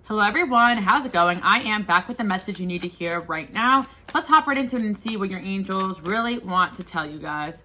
Hello everyone, how's it going? I am back with the message you need to hear right now. Let's hop right into it and see what your angels really want to tell you guys.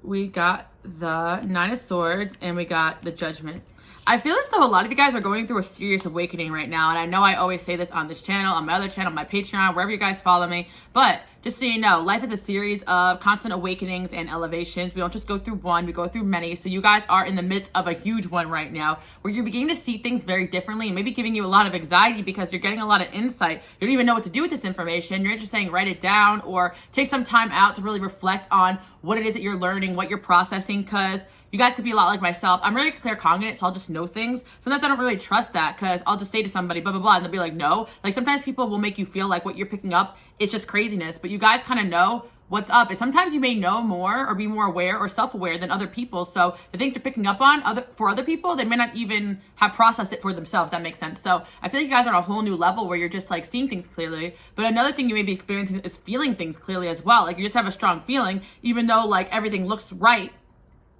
We got the Nine of Swords and we got the Judgment. I feel as though a lot of you guys are going through a serious awakening right now. And I know I always say this on this channel, on my other channel, my Patreon, wherever you guys follow me. But just so you know, life is a series of constant awakenings and elevations. We don't just go through one, we go through many. So you guys are in the midst of a huge one right now where you're beginning to see things very differently and maybe giving you a lot of anxiety because you're getting a lot of insight. You don't even know what to do with this information. You're just saying write it down or take some time out to really reflect on what it is that you're learning, what you're processing, because you guys could be a lot like myself. I'm really claircognizant, so I'll just know things. Sometimes I don't really trust that because I'll just say to somebody, blah, blah, blah, and they'll be like, no. Like sometimes people will make you feel like what you're picking up, it's just craziness. But you guys kind of know what's up. And sometimes you may know more or be more aware or self-aware than other people. So the things you're picking up on for other people, they may not even have processed it for themselves. That makes sense. So I feel like you guys are on a whole new level where you're just like seeing things clearly. But another thing you may be experiencing is feeling things clearly as well. Like you just have a strong feeling, even though like everything looks right.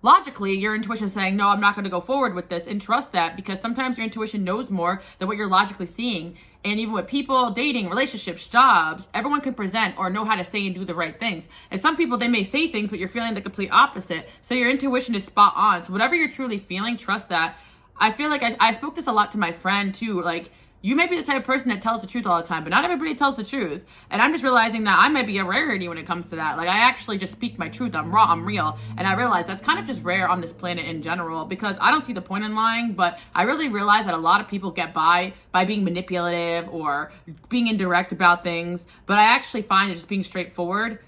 Logically, your intuition is saying, no, I'm not going to go forward with this, and trust that because sometimes your intuition knows more than what you're logically seeing. And even with people, dating, relationships, jobs, everyone can present or know how to say and do the right things. And some people, they may say things, but you're feeling the complete opposite. So your intuition is spot on. So whatever you're truly feeling, trust that. I feel like I spoke this a lot to my friend too, like, you may be the type of person that tells the truth all the time, but not everybody tells the truth. And I'm just realizing that I might be a rarity when it comes to that. Like I actually just speak my truth. I'm raw, I'm real. And I realize that's kind of just rare on this planet in general because I don't see the point in lying, but I really realize that a lot of people get by being manipulative or being indirect about things. But I actually find that just being straightforward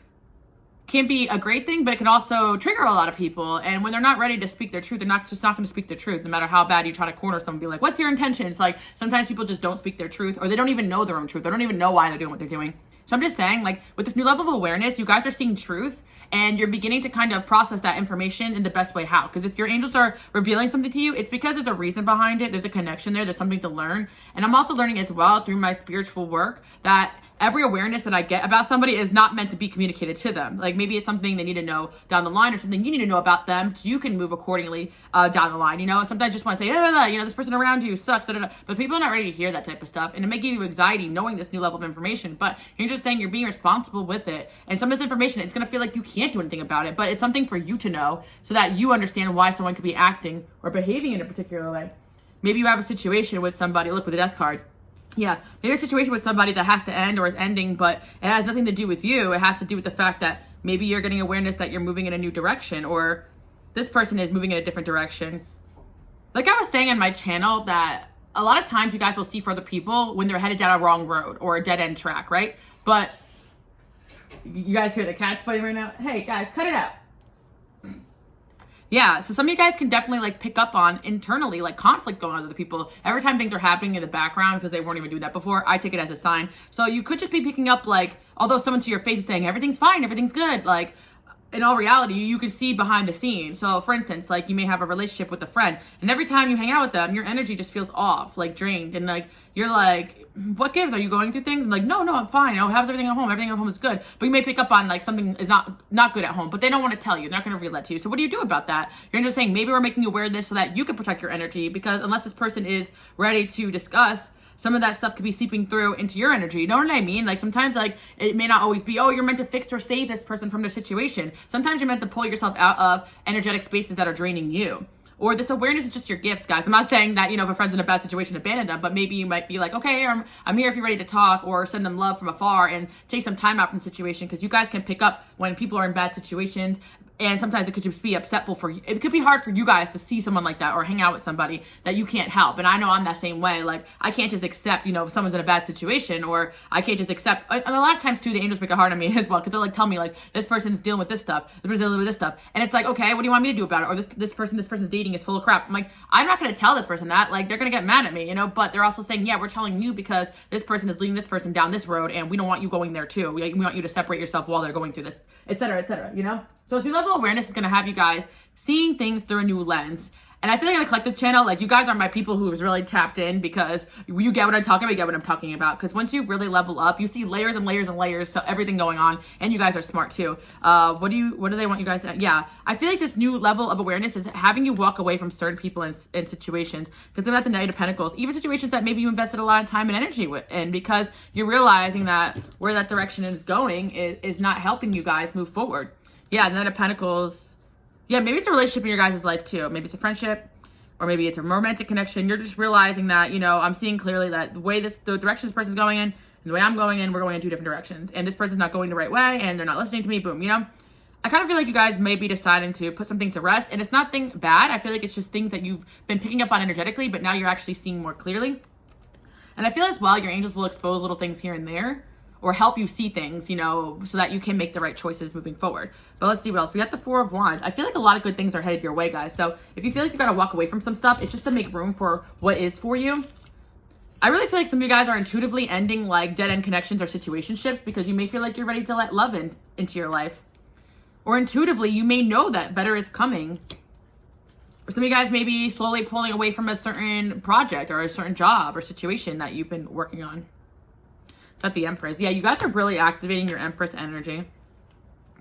can be a great thing, but it can also trigger a lot of people. And when they're not ready to speak their truth, they're not going to speak the truth, no matter how bad you try to corner someone, be like, what's your intentions? Like sometimes people just don't speak their truth or they don't even know their own truth. They don't even know why they're doing what they're doing. So I'm just saying, like with this new level of awareness, you guys are seeing truth and you're beginning to kind of process that information in the best way. How? Because if your angels are revealing something to you, it's because there's a reason behind it. There's a connection there. There's something to learn. And I'm also learning as well through my spiritual work that every awareness that I get about somebody is not meant to be communicated to them. Like maybe it's something they need to know down the line or something you need to know about them so you can move accordingly down the line. You know, sometimes you just want to say, you know, this person around you sucks, but people are not ready to hear that type of stuff. And it may give you anxiety knowing this new level of information, but you're just saying you're being responsible with it. And some of this information, it's going to feel like you can't do anything about it, but it's something for you to know so that you understand why someone could be acting or behaving in a particular way. Maybe you have a situation with somebody, look with the Death card. Yeah, maybe a situation with somebody that has to end or is ending, but it has nothing to do with you. It has to do with the fact that maybe you're getting awareness that you're moving in a new direction or this person is moving in a different direction. Like I was saying on my channel that a lot of times you guys will see for other people when they're headed down a wrong road or a dead end track, right? But you guys hear the cats fighting right now? Hey guys, cut it out. Yeah, so some of you guys can definitely like pick up on internally like conflict going on with other people. Every time things are happening in the background because they weren't even doing that before, I take it as a sign. So you could just be picking up like, although someone to your face is saying everything's fine, everything's good, like in all reality, you can see behind the scenes. So for instance, like you may have a relationship with a friend and every time you hang out with them, your energy just feels off, like drained. And like, you're like, what gives? Are you going through things? And like, no, I'm fine. Oh, how's everything at home? Everything at home is good. But you may pick up on like something is not good at home, but they don't want to tell you. They're not going to reveal that to you. So what do you do about that? You're just saying, maybe we're making you aware of this so that you can protect your energy because unless this person is ready to discuss, some of that stuff could be seeping through into your energy. You know what I mean? Like sometimes like it may not always be, oh, you're meant to fix or save this person from their situation. Sometimes you're meant to pull yourself out of energetic spaces that are draining you. Or this awareness is just your gifts, guys. I'm not saying that, you know, if a friend's in a bad situation, abandon them, but maybe you might be like, okay, I'm here if you're ready to talk, or send them love from afar and take some time out from the situation because you guys can pick up when people are in bad situations. And sometimes it could just be upsetful for you. It could be hard for you guys to see someone like that or hang out with somebody that you can't help. And I know I'm that same way. Like I can't just accept, you know, if someone's in a bad situation, or I can't just accept. And a lot of times too, the angels make it hard on me as well because they'll like tell me like this person's dealing with this stuff, this person's dealing with this stuff, and it's like, okay, what do you want me to do about it? Or this person's dating is full of crap. I'm like, I'm not gonna tell this person that. Like they're gonna get mad at me, you know. But they're also saying, yeah, we're telling you because this person is leading this person down this road, and we don't want you going there too. We want you to separate yourself while they're going through this, etc., etc. You know. So this new level of awareness is going to have you guys seeing things through a new lens. And I feel like in the collective channel, like you guys are my people who is really tapped in, because you get what I'm talking about, you get what I'm talking about. Because once you really level up, you see layers and layers and layers, so everything going on, and you guys are smart too. What do they want you guys to, yeah. I feel like this new level of awareness is having you walk away from certain people and situations, because they're at the Knight of Pentacles, even situations that maybe you invested a lot of time and energy in, because you're realizing that where that direction is going is not helping you guys move forward. Yeah, Knight of Pentacles. Yeah, maybe it's a relationship in your guys' life too. Maybe it's a friendship, or maybe it's a romantic connection. You're just realizing that, you know, I'm seeing clearly that the direction this person's going in and the way I'm going in, we're going in two different directions. And this person's not going the right way and they're not listening to me, boom, you know? I kind of feel like you guys may be deciding to put some things to rest, and it's nothing bad. I feel like it's just things that you've been picking up on energetically, but now you're actually seeing more clearly. And I feel as well, your angels will expose little things here and there, or help you see things, you know, so that you can make the right choices moving forward. But let's see what else. We got the Four of Wands. I feel like a lot of good things are headed your way, guys. So if you feel like you got to walk away from some stuff, it's just to make room for what is for you. I really feel like some of you guys are intuitively ending like dead-end connections or situationships, because you may feel like you're ready to let love into your life. Or intuitively, you may know that better is coming. Or some of you guys may be slowly pulling away from a certain project or a certain job or situation that you've been working on. Got the Empress. Yeah, you guys are really activating your Empress energy.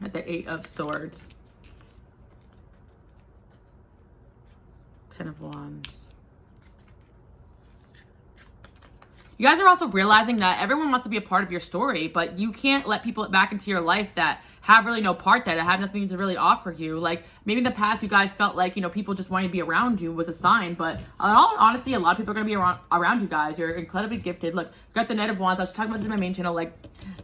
At the Eight of Swords. Ten of Wands. You guys are also realizing that everyone wants to be a part of your story, but you can't let people back into your life that have really no part there, that have nothing to really offer you. Like, maybe in the past you guys felt like, you know, people just wanting to be around you was a sign, but in all honesty, a lot of people are going to be around you guys. You're incredibly gifted. Look, you got the Knight of Wands. I was talking about this in my main channel. Like,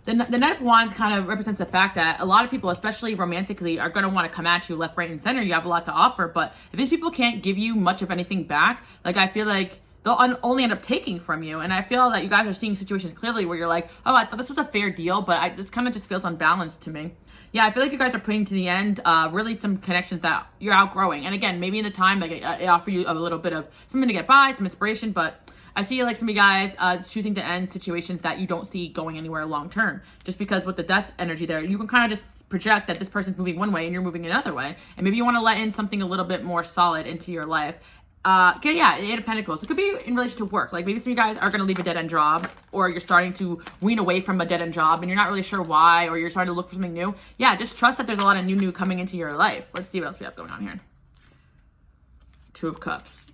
the Knight of Wands kind of represents the fact that a lot of people, especially romantically, are going to want to come at you left, right, and center. You have a lot to offer, but if these people can't give you much of anything back, like, I feel like they'll only end up taking from you. And I feel that you guys are seeing situations clearly where you're like, oh, I thought this was a fair deal, but this kind of just feels unbalanced to me. Yeah, I feel like you guys are putting to the end really some connections that you're outgrowing. And again, maybe in the time, like, it offer you a little bit of something to get by, some inspiration, but I see like some of you guys choosing to end situations that you don't see going anywhere long term. Just because with the death energy there, you can kind of just project that this person's moving one way and you're moving another way. And maybe you want to let in something a little bit more solid into your life. Okay, yeah, Eight of Pentacles. It could be in relation to work. Like, maybe some of you guys are going to leave a dead-end job, or you're starting to wean away from a dead-end job and you're not really sure why, or you're starting to look for something new. Yeah, just trust that there's a lot of new coming into your life. Let's see what else we have going on here. Two of Cups.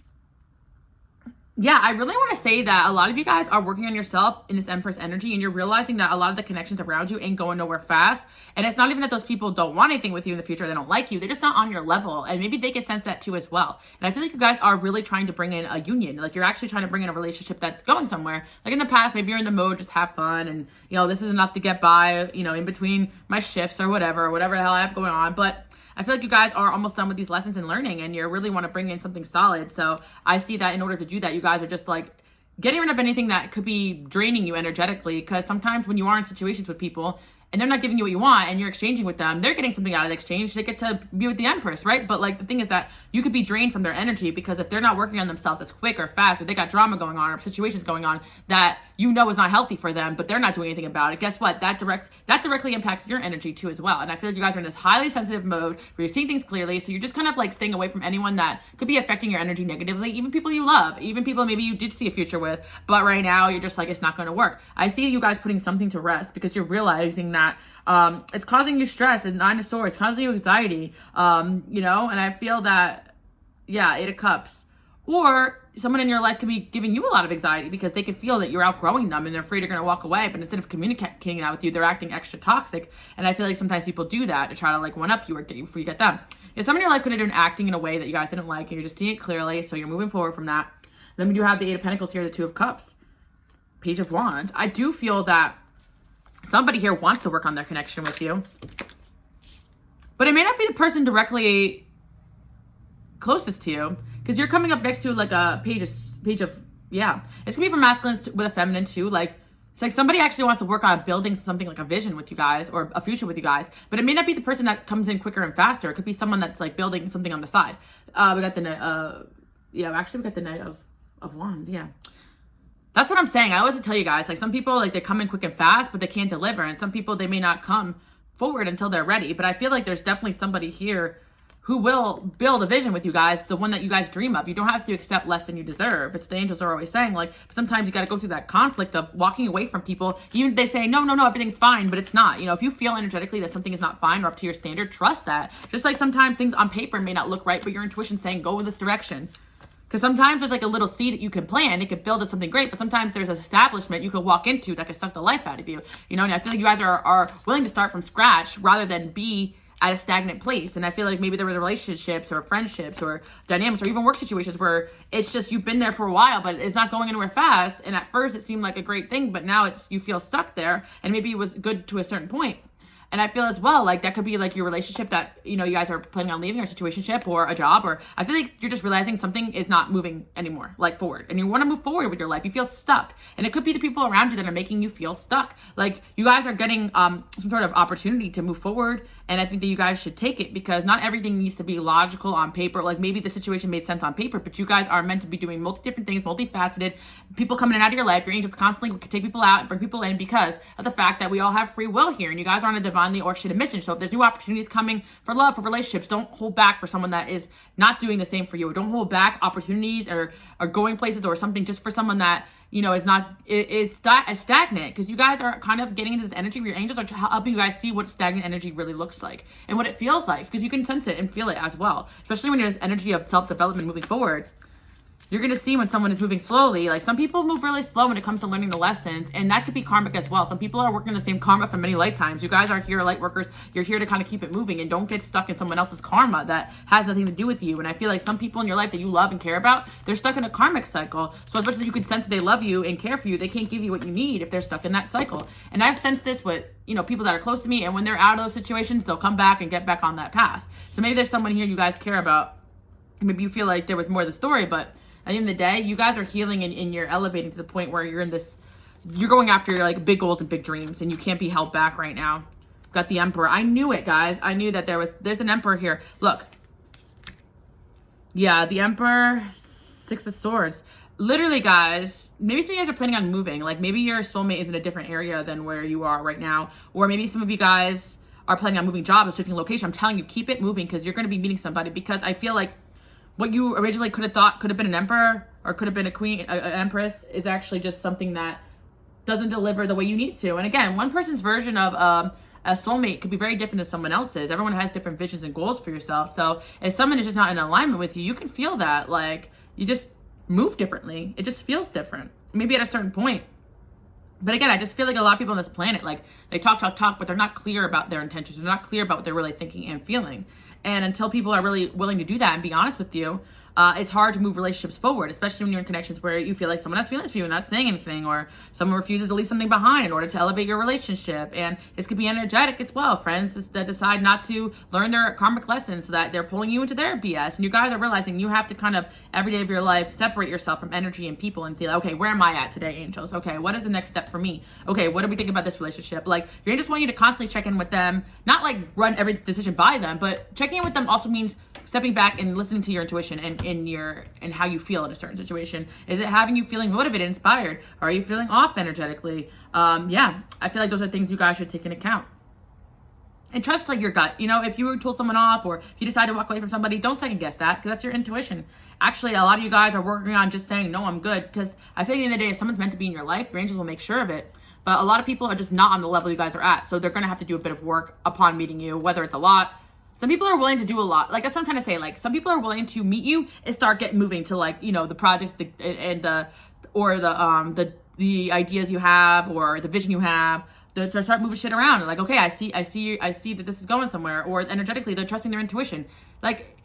Yeah, I really want to say that a lot of you guys are working on yourself in this Empress energy, and you're realizing that a lot of the connections around you ain't going nowhere fast. And it's not even that those people don't want anything with you in the future, they don't like you, they're just not on your level. And maybe they can sense that too as well. And I feel like you guys are really trying to bring in a union. Like, you're actually trying to bring in a relationship that's going somewhere. Like, in the past, maybe you're in the mode, just have fun, and, you know, this is enough to get by, you know, in between my shifts or whatever the hell I have going on. But I feel like you guys are almost done with these lessons and learning, and you really want to bring in something solid. So I see that in order to do that, you guys are just like getting rid of anything that could be draining you energetically, because sometimes when you are in situations with people and they're not giving you what you want and you're exchanging with them, they're getting something out of the exchange. They get to be with the Empress, right? But like, the thing is that you could be drained from their energy, because if they're not working on themselves as quick or fast, or they got drama going on or situations going on that you know is not healthy for them, but they're not doing anything about it, guess what? That directly impacts your energy too as well. And I feel like you guys are in this highly sensitive mode where you're seeing things clearly, so you're just kind of like staying away from anyone that could be affecting your energy negatively, even people you love, even people maybe you did see a future with, but right now you're just like, it's not going to work. I see you guys putting something to rest, because you're realizing that it's causing you stress, and Nine of Swords, causing you anxiety, you know, and I feel that, yeah, Eight of Cups. Or someone in your life could be giving you a lot of anxiety because they can feel that you're outgrowing them and they're afraid you're going to walk away. But instead of communicating that with you, they're acting extra toxic. And I feel like sometimes people do that to try to like one up you or get you before you get them. If someone in your life could have been acting in a way that you guys didn't like, and you're just seeing it clearly, so you're moving forward from that. Then we do have the Eight of Pentacles here, the Two of Cups, Page of Wands. I do feel that somebody here wants to work on their connection with you, but it may not be the person directly closest to you, because you're coming up next to like a page of, yeah. It's gonna be from masculine with a feminine too. Like, it's like somebody actually wants to work on building something like a vision with you guys, or a future with you guys, but it may not be the person that comes in quicker and faster. It could be someone that's like building something on the side. We got the, yeah, actually we got the Knight of Wands, yeah. That's what I'm saying. I always tell you guys, like, some people, like, they come in quick and fast, but they can't deliver. And some people, they may not come forward until they're ready. But I feel like there's definitely somebody here who will build a vision with you guys, the one that you guys dream of. You don't have to accept less than you deserve. It's what the angels are always saying. Like, sometimes you got to go through that conflict of walking away from people. Even if they say, no, everything's fine, but it's not. You know, if you feel energetically that something is not fine or up to your standard, trust that. Just like sometimes things on paper may not look right, but your intuition's saying, go in this direction. Because sometimes there's like a little seed that you can plant. It could build to something great, but sometimes there's an establishment you could walk into that could suck the life out of you. You know, and I feel like you guys are willing to start from scratch rather than be at a stagnant place. And I feel like maybe there was relationships or friendships or dynamics or even work situations where it's just you've been there for a while, but it's not going anywhere fast. And at first it seemed like a great thing, but now you feel stuck there, and maybe it was good to a certain point. And I feel as well, like that could be like your relationship that, you know, you guys are planning on leaving, or situationship or a job, or I feel like you're just realizing something is not moving anymore, like forward, and you want to move forward with your life. You feel stuck, and it could be the people around you that are making you feel stuck. Like you guys are getting some sort of opportunity to move forward, and I think that you guys should take it, because not everything needs to be logical on paper. Like maybe the situation made sense on paper, but you guys are meant to be doing different things, multifaceted. People coming in and out of your life. Your angels constantly take people out and bring people in because of the fact that we all have free will here, and you guys aren't a divinely orchestrated mission. So if there's new opportunities coming for love, for relationships, don't hold back for someone that is not doing the same for you. Don't hold back opportunities or going places or something just for someone that, you know, is stagnant, because you guys are kind of getting into this energy where your angels are helping you guys see what stagnant energy really looks like and what it feels like, because you can sense it and feel it as well, especially when there's energy of self-development moving forward. You're going to see when someone is moving slowly. Like some people move really slow when it comes to learning the lessons, and that could be karmic as well. Some people are working the same karma for many lifetimes. You guys are here, light workers. You're here to kind of keep it moving, and don't get stuck in someone else's karma that has nothing to do with you. And I feel like some people in your life that you love and care about, they're stuck in a karmic cycle. So as much as you can sense that they love you and care for you, they can't give you what you need if they're stuck in that cycle. And I've sensed this with, you know, people that are close to me, and when they're out of those situations, they'll come back and get back on that path. So maybe there's someone here you guys care about. Maybe you feel like there was more to the story, but at the end of the day, you guys are healing and you're elevating to the point where you're going after your like big goals and big dreams, and you can't be held back right now. Got the Emperor. I knew it, guys. I knew that there's an Emperor here. Look. Yeah, the Emperor, 6 of Swords. Literally, guys, maybe some of you guys are planning on moving. Like maybe your soulmate is in a different area than where you are right now. Or maybe some of you guys are planning on moving jobs or switching location. I'm telling you, keep it moving, because you're going to be meeting somebody, because I feel like what you originally could have thought could have been an emperor or could have been a queen, an empress, is actually just something that doesn't deliver the way you need to. And again, one person's version of a soulmate could be very different than someone else's. Everyone has different visions and goals for yourself. So if someone is just not in alignment with you, you can feel that. Like you just move differently. It just feels different. Maybe at a certain point. But again, I just feel like a lot of people on this planet, like they talk, but they're not clear about their intentions. They're not clear about what they're really thinking and feeling. And until people are really willing to do that and be honest with you, it's hard to move relationships forward, especially when you're in connections where you feel like someone has feelings for you and not saying anything, or someone refuses to leave something behind in order to elevate your relationship. And this could be energetic as well. Friends that decide not to learn their karmic lessons, so that they're pulling you into their BS. And you guys are realizing you have to kind of every day of your life separate yourself from energy and people and see, like, okay, where am I at today, angels? Okay, what is the next step for me? Okay, what do we think about this relationship? Like, your angels want you to constantly check in with them, not like run every decision by them, but checking in with them also means stepping back and listening to your intuition and how you feel in a certain situation. Is it having you feeling motivated, inspired? Or are you feeling off energetically? Yeah, I feel like those are things you guys should take into account. And trust like your gut. You know, if you told someone off, or if you decide to walk away from somebody, don't second guess that, because that's your intuition. Actually, a lot of you guys are working on just saying, no, I'm good, because I feel like at the end of the day, if someone's meant to be in your life, your angels will make sure of it. But a lot of people are just not on the level you guys are at, so they're going to have to do a bit of work upon meeting you, whether it's a lot. Some people are willing to do a lot. Like, that's what I'm trying to say. Like, some people are willing to meet you and start moving to, like, you know, the projects or the ideas you have, or the vision you have, to start moving shit around. And like, okay, I see that this is going somewhere. Or energetically, they're trusting their intuition. Like,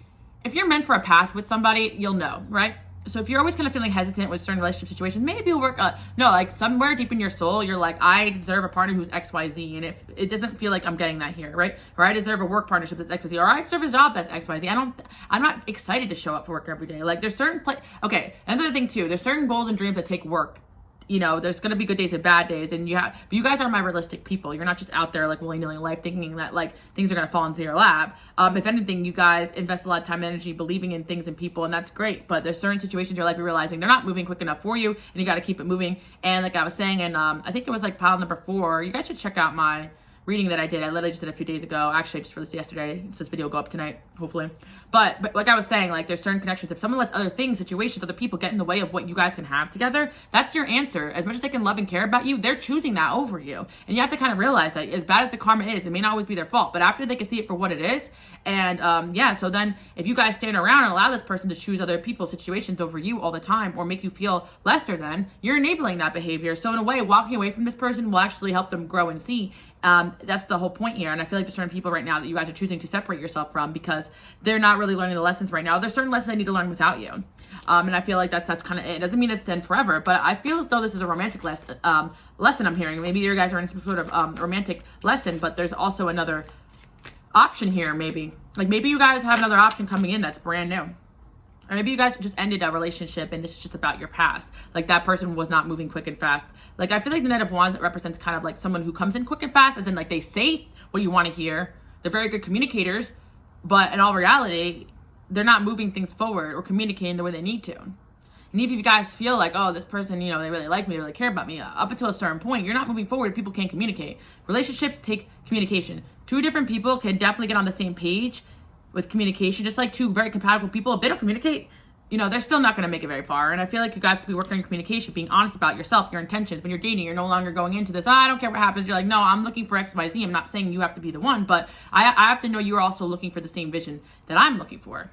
if you're meant for a path with somebody, you'll know, right? So if you're always kind of feeling hesitant with certain relationship situations, maybe it'll work. No, like somewhere deep in your soul, you're like, I deserve a partner who's XYZ. And if it doesn't feel like I'm getting that here, right? Or I deserve a work partnership that's XYZ. Or I deserve a job that's XYZ. I'm not excited to show up for work every day. Like there's certain, okay, another thing too, there's certain goals and dreams that take work. You know, there's going to be good days and bad days, and but you guys are my realistic people. You're not just out there like willy-nilly in life thinking that like things are going to fall into your lap. If anything, you guys invest a lot of time and energy believing in things and people, and that's great. But there's certain situations in your life you're realizing they're not moving quick enough for you, and you got to keep it moving. And like I was saying, and I think it was like pile number 4, you guys should check out my reading that I did. I literally just did a few days ago. Actually, I just released it yesterday. So this video will go up tonight, hopefully. But like I was saying, like there's certain connections. If someone lets other things, situations, other people get in the way of what you guys can have together, that's your answer. As much as they can love and care about you, they're choosing that over you. And you have to kind of realize that as bad as the karma is, it may not always be their fault. But after they can see it for what it is, and yeah, so then if you guys stand around and allow this person to choose other people's situations over you all the time or make you feel lesser than, you're enabling that behavior. So in a way, walking away from this person will actually help them grow and see. That's the whole point here. And I feel like there's certain people right now that you guys are choosing to separate yourself from because they're not really learning the lessons right now. There's certain lessons they need to learn without you. And I feel like that's kind of it. It doesn't mean it's then forever, but I feel as though this is a romantic lesson I'm hearing. Maybe you guys are in some sort of romantic lesson, but there's also another option here, maybe. Like maybe you guys have another option coming in that's brand new. Or maybe you guys just ended a relationship and this is just about your past. Like that person was not moving quick and fast. Like I feel like the Knight of Wands represents kind of like someone who comes in quick and fast, as in like they say what you want to hear. They're very good communicators, but in all reality, they're not moving things forward or communicating the way they need to. And if you guys feel like, oh, this person, you know, they really like me, they really care about me, up until a certain point, you're not moving forward. People can't communicate. Relationships take communication. Two different people can definitely get on the same page with communication, just like two very compatible people. If they don't communicate, you know, they're still not going to make it very far. And I feel like you guys could be working on communication, being honest about yourself, your intentions. When you're dating, you're no longer going into this, I don't care what happens. You're like, no, I'm looking for X, Y, Z. I'm not saying you have to be the one, but I have to know you're also looking for the same vision that I'm looking for.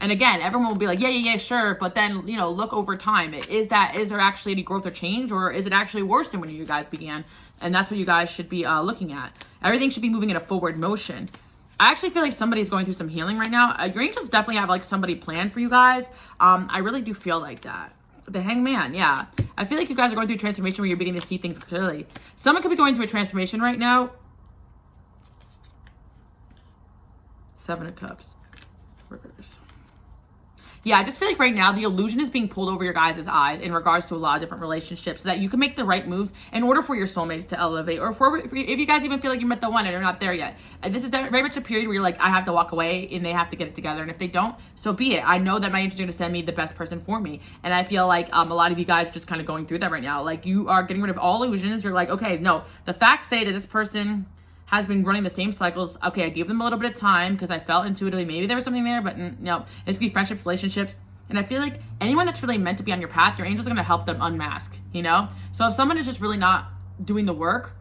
And again, everyone will be like, yeah, sure. But then, you know, look over time. Is there actually any growth or change, or is it actually worse than when you guys began? And that's what you guys should be looking at. Everything should be moving in a forward motion. I actually feel like somebody's going through some healing right now. Your angels definitely have like somebody planned for you guys. I really do feel like that. The Hangman, yeah. I feel like you guys are going through a transformation where you're beginning to see things clearly. Someone could be going through a transformation right now. 7 of Cups. Reverse. Yeah, I just feel like right now the illusion is being pulled over your guys' eyes in regards to a lot of different relationships so that you can make the right moves in order for your soulmates to elevate, or if you guys even feel like you met the one and you're not there yet. And this is very much a period where you're like, I have to walk away and they have to get it together. And if they don't, so be it. I know that my angels are going to send me the best person for me. And I feel like a lot of you guys are just kind of going through that right now. Like you are getting rid of all illusions. You're like, okay, no, the facts say that this person has been running the same cycles. Okay, I gave them a little bit of time because I felt intuitively maybe there was something there, but no, it's gonna be friendships, relationships. And I feel like anyone that's really meant to be on your path, your angels are gonna help them unmask, you know? So if someone is just really not doing the work,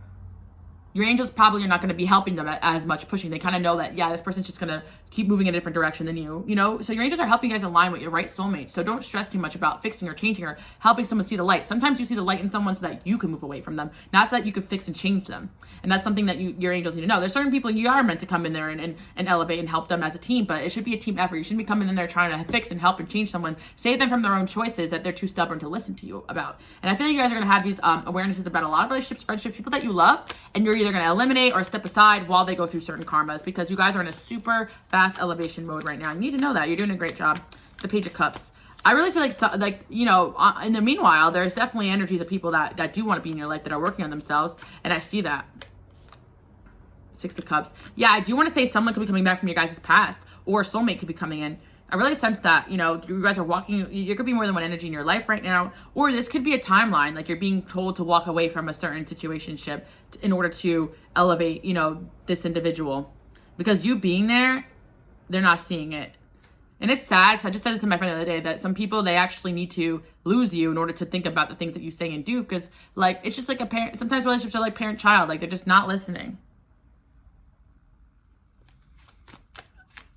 your angels probably are not going to be helping them as much, pushing. They kind of know that, yeah, this person's just going to keep moving in a different direction than you know? So your angels are helping you guys align with your right soulmate. So don't stress too much about fixing or changing or helping someone see the light. Sometimes you see the light in someone so that you can move away from them, not so that you can fix and change them. And that's something that your angels need to know. There's certain people you are meant to come in there and elevate and help them as a team, but it should be a team effort. You shouldn't be coming in there trying to fix and help and change someone, save them from their own choices that they're too stubborn to listen to you about. And I feel like you guys are going to have these awarenesses about a lot of relationships, friendships, people that you love, and you're either going to eliminate or step aside while they go through certain karmas, because you guys are in a super fast elevation mode right now. You need to know that. You're doing a great job. The Page of Cups. I really feel like, you know, in the meanwhile, there's definitely energies of people that do want to be in your life, that are working on themselves, and I see that. 6 of Cups. Yeah, I do want to say someone could be coming back from your guys' past, or a soulmate could be coming in. I really sense that, you know, you guys are walking, there could be more than one energy in your life right now, or this could be a timeline, like you're being told to walk away from a certain situationship in order to elevate, you know, this individual. Because you being there, they're not seeing it. And it's sad, because I just said this to my friend the other day, that some people, they actually need to lose you in order to think about the things that you say and do, because, like, it's just like a parent, sometimes relationships are like parent-child, like, they're just not listening.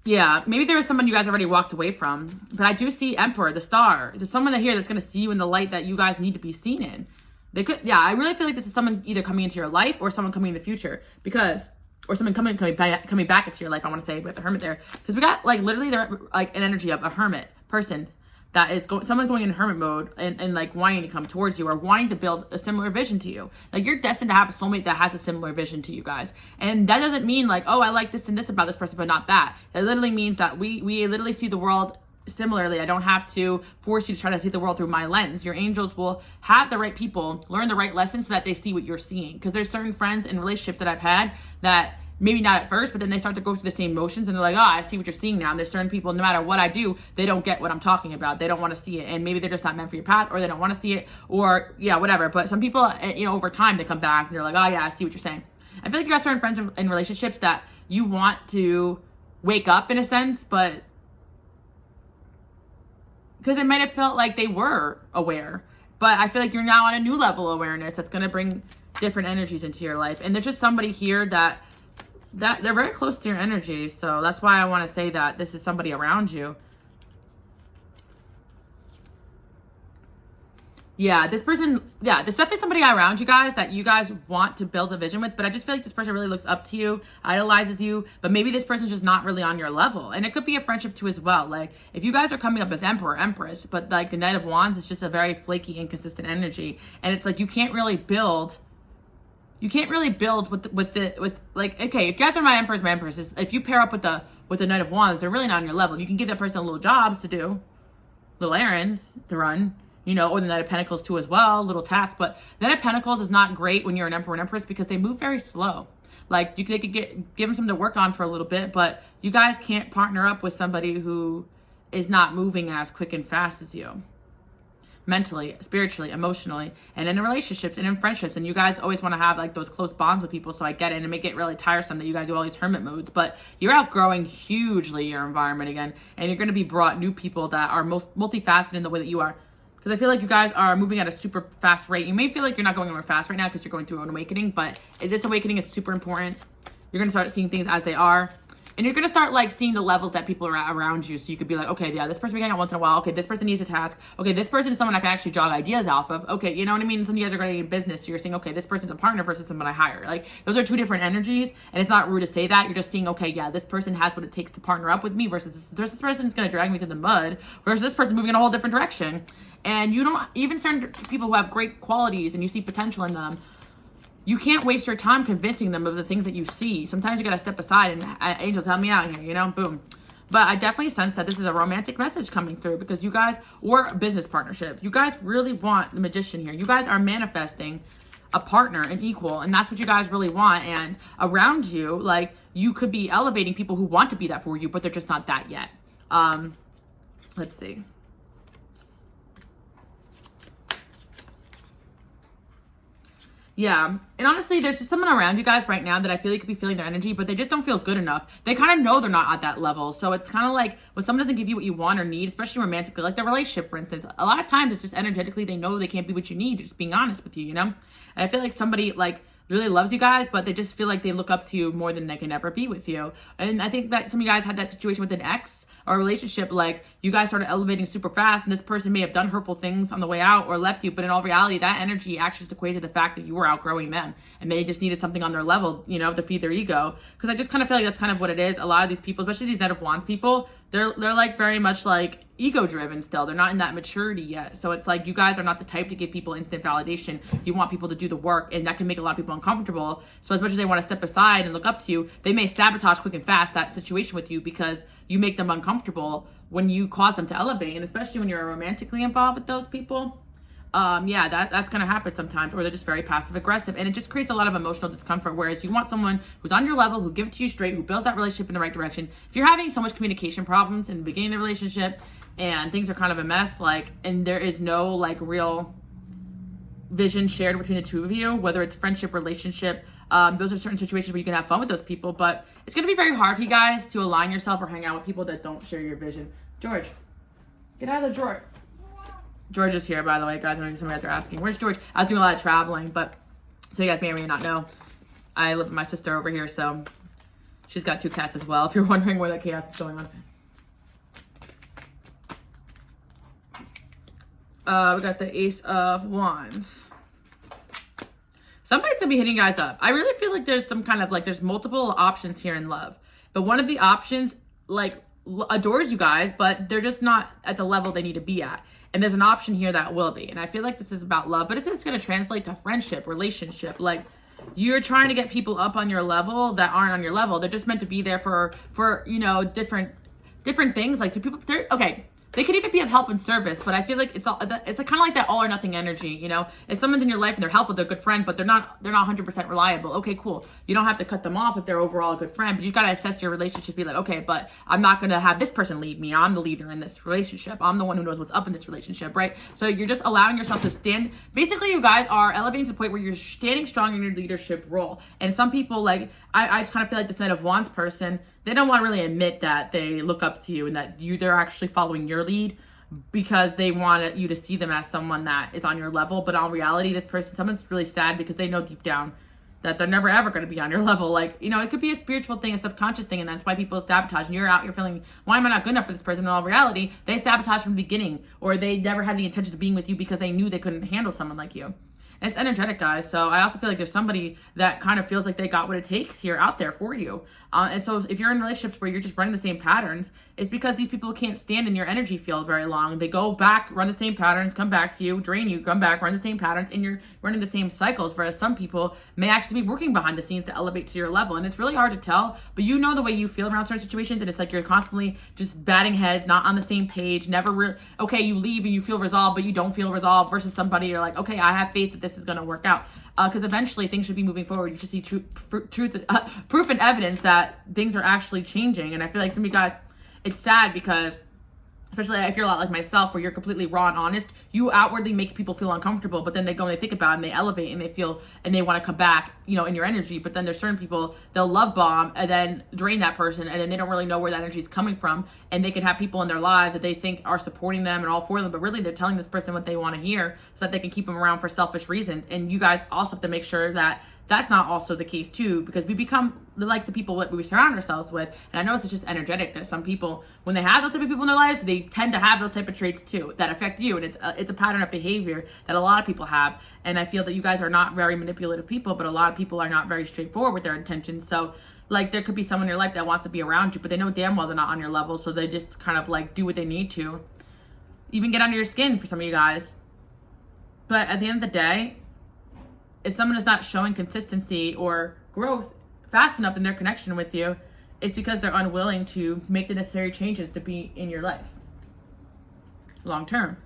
Yeah, maybe there was someone you guys already walked away from, but I do see Emperor, the star. There's someone here that's going to see you in the light that you guys need to be seen in. They could, yeah, I really feel like this is someone either coming into your life or someone coming in the future, because, or someone coming back into your life, I want to say, with the Hermit there. Because we got, like, literally, like, an energy of a hermit person that is someone going in hermit mode and like wanting to come towards you or wanting to build a similar vision to you. Like, you're destined to have a soulmate that has a similar vision to you guys. And that doesn't mean like, oh, I like this and this about this person, but not that. It literally means that we literally see the world similarly. I don't have to force you to try to see the world through my lens. Your angels will have the right people, learn the right lessons so that they see what you're seeing. Because there's certain friends and relationships that I've had that maybe not at first, but then they start to go through the same motions and they're like, oh, I see what you're seeing now. And there's certain people, no matter what I do, they don't get what I'm talking about. They don't want to see it. And maybe they're just not meant for your path, or they don't want to see it, or yeah, whatever. But some people, you know, over time they come back and they're like, oh yeah, I see what you're saying. I feel like you guys are in friends in relationships that you want to wake up in a sense, but because it might have felt like they were aware, but I feel like you're now on a new level of awareness that's going to bring different energies into your life. And there's just somebody here that they're very close to your energy. So that's why I want to say that this is somebody around you. Yeah, this person, yeah, there's definitely somebody around you guys that you guys want to build a vision with, but I just feel like this person really looks up to you, idolizes you, but maybe this person's just not really on your level. And it could be a friendship too as well. Like, if you guys are coming up as Emperor, Empress, but like the Knight of Wands is just a very flaky, inconsistent energy. And it's like, you can't really build with like, okay, if you guys are my Emperors, my Empresses, if you pair up with the Knight of Wands, they're really not on your level. You can give that person little jobs to do, little errands to run, you know, or the Knight of Pentacles too as well, little tasks. But the Knight of Pentacles is not great when you're an Emperor and Empress because they move very slow. Like, they could give them something to work on for a little bit, but you guys can't partner up with somebody who is not moving as quick and fast as you. Mentally, spiritually, emotionally, and in relationships and in friendships. And you guys always want to have like those close bonds with people. So I get it, and it may get really tiresome that you guys do all these hermit modes, but you're outgrowing hugely your environment again. And you're going to be brought new people that are most multifaceted in the way that you are. Because I feel like you guys are moving at a super fast rate. You may feel like you're not going anywhere fast right now because you're going through an awakening, but this awakening is super important. You're going to start seeing things as they are. And you're going to start like seeing the levels that people are at around you. So you could be like, okay, yeah, this person we hang out once in a while. Okay, this person needs a task. Okay, this person is someone I can actually jog ideas off of. Okay, you know what I mean? Some of you guys are going to get in business. So you're saying, okay, this person's a partner versus someone I hire. Like, those are two different energies. And it's not rude to say that. You're just seeing, okay, yeah, this person has what it takes to partner up with me versus this person's going to drag me through the mud versus this person moving in a whole different direction. And you don't, even certain people who have great qualities and you see potential in them, you can't waste your time convincing them of the things that you see. Sometimes you got to step aside and angels, help me out here, you know, boom. But I definitely sense that this is a romantic message coming through because you guys, or a business partnership, you guys really want the Magician here. You guys are manifesting a partner, an equal, and that's what you guys really want. And around you, like, you could be elevating people who want to be that for you, but they're just not that yet. Let's see. Yeah, and honestly, there's just someone around you guys right now that I feel like could be feeling their energy, but they just don't feel good enough. They kind of know they're not at that level. So it's kind of like when someone doesn't give you what you want or need, especially romantically, like the relationship, for instance, a lot of times it's just energetically, they know they can't be what you need, just being honest with you, you know? And I feel like somebody like really loves you guys, but they just feel like they look up to you more than they can ever be with you. And I think that some of you guys had that situation with an ex or a relationship, like you guys started elevating super fast and this person may have done hurtful things on the way out or left you, but in all reality, that energy actually just equated to the fact that you were outgrowing them and they just needed something on their level, you know, to feed their ego. Because I just kind of feel like that's kind of what it is. A lot of these people, especially these Knight of Wands people, they're like very much like ego driven still. They're not in that maturity yet. So it's like you guys are not the type to give people instant validation. You want people to do the work, and that can make a lot of people uncomfortable. So as much as they want to step aside and look up to you, they may sabotage quick and fast that situation with you because you make them uncomfortable when you cause them to elevate. And especially when you're romantically involved with those people, yeah, that's going to happen sometimes, or they're just very passive aggressive, and it just creates a lot of emotional discomfort. Whereas you want someone who's on your level, who gives it to you straight, who builds that relationship in the right direction. If you're having so much communication problems in the beginning of the relationship and things are kind of a mess, like, and there is no like real vision shared between the two of you, whether it's friendship, relationship, those are certain situations where you can have fun with those people, but it's going to be very hard for you guys to align yourself or hang out with people that don't share your vision. George, get out of the drawer. George is here, by the way, guys. Some of you guys are asking, where's George? I was doing a lot of traveling, but so you guys may or may not know, I live with my sister over here, so she's got 2 cats as well, if you're wondering where that chaos is going on. We got the Ace of Wands. Somebody's gonna be hitting you guys up. I really feel like there's some kind of like, there's multiple options here in love, but one of the options like adores you guys, but they're just not at the level they need to be at. And there's an option here that will be. And I feel like this is about love, but it's going to translate to friendship, relationship. Like, you're trying to get people up on your level that aren't on your level. They're just meant to be there for you know, different things. Like, do people, okay, They could even be of help and service, but I feel like it's kind of like that all or nothing energy, you know? If someone's in your life and they're helpful, they're a good friend, but they're not 100% reliable. Okay, cool. You don't have to cut them off if they're overall a good friend, but you've got to assess your relationship. Be like, okay, but I'm not going to have this person lead me. I'm the leader in this relationship. I'm the one who knows what's up in this relationship, right? So you're just allowing yourself to stand. Basically, you guys are elevating to the point where you're standing strong in your leadership role. And some people, like, I just kind of feel like this Knight of Wands person, they don't want to really admit that they look up to you and that they're actually following your lead, because they want you to see them as someone that is on your level. But in reality, this person, someone's really sad because they know deep down that they're never ever going to be on your level. Like, you know, it could be a spiritual thing, a subconscious thing, and that's why people sabotage. And you're out, you're feeling, why am I not good enough for this person? In all reality, they sabotage from the beginning, or they never had the intentions of being with you because they knew they couldn't handle someone like you. And it's energetic, guys. So I also feel like there's somebody that kind of feels like they got what it takes here out there for you. And so if you're in relationships where you're just running the same patterns, it's because these people can't stand in your energy field very long. They go back, run the same patterns, come back to you, drain you, come back, run the same patterns, and you're running the same cycles. Whereas some people may actually be working behind the scenes to elevate to your level. And it's really hard to tell, but you know the way you feel around certain situations, and it's like you're constantly just batting heads, not on the same page, never really, okay, you leave and you feel resolved, but you don't feel resolved, versus somebody you're like, okay, I have faith that this is going to work out. Because eventually things should be moving forward. You should see proof and evidence that things are actually changing. And I feel like some of you guys, it's sad because, especially if you're a lot like myself, where you're completely raw and honest, you outwardly make people feel uncomfortable, but then they go and they think about it and they elevate and they feel, and they want to come back, you know, in your energy. But then there's certain people, they'll love bomb and then drain that person, and then they don't really know where that energy is coming from. And they can have people in their lives that they think are supporting them and all for them, but really they're telling this person what they want to hear so that they can keep them around for selfish reasons. And you guys also have to make sure that that's not also the case too, because we become like the people that we surround ourselves with. And I know it's just energetic that some people, when they have those type of people in their lives, they tend to have those type of traits too that affect you. And it's a pattern of behavior that a lot of people have. And I feel that you guys are not very manipulative people, but a lot of people are not very straightforward with their intentions. So like there could be someone in your life that wants to be around you, but they know damn well they're not on your level. So they just kind of like do what they need to, even get under your skin for some of you guys. But at the end of the day, if someone is not showing consistency or growth fast enough in their connection with you, it's because they're unwilling to make the necessary changes to be in your life long term.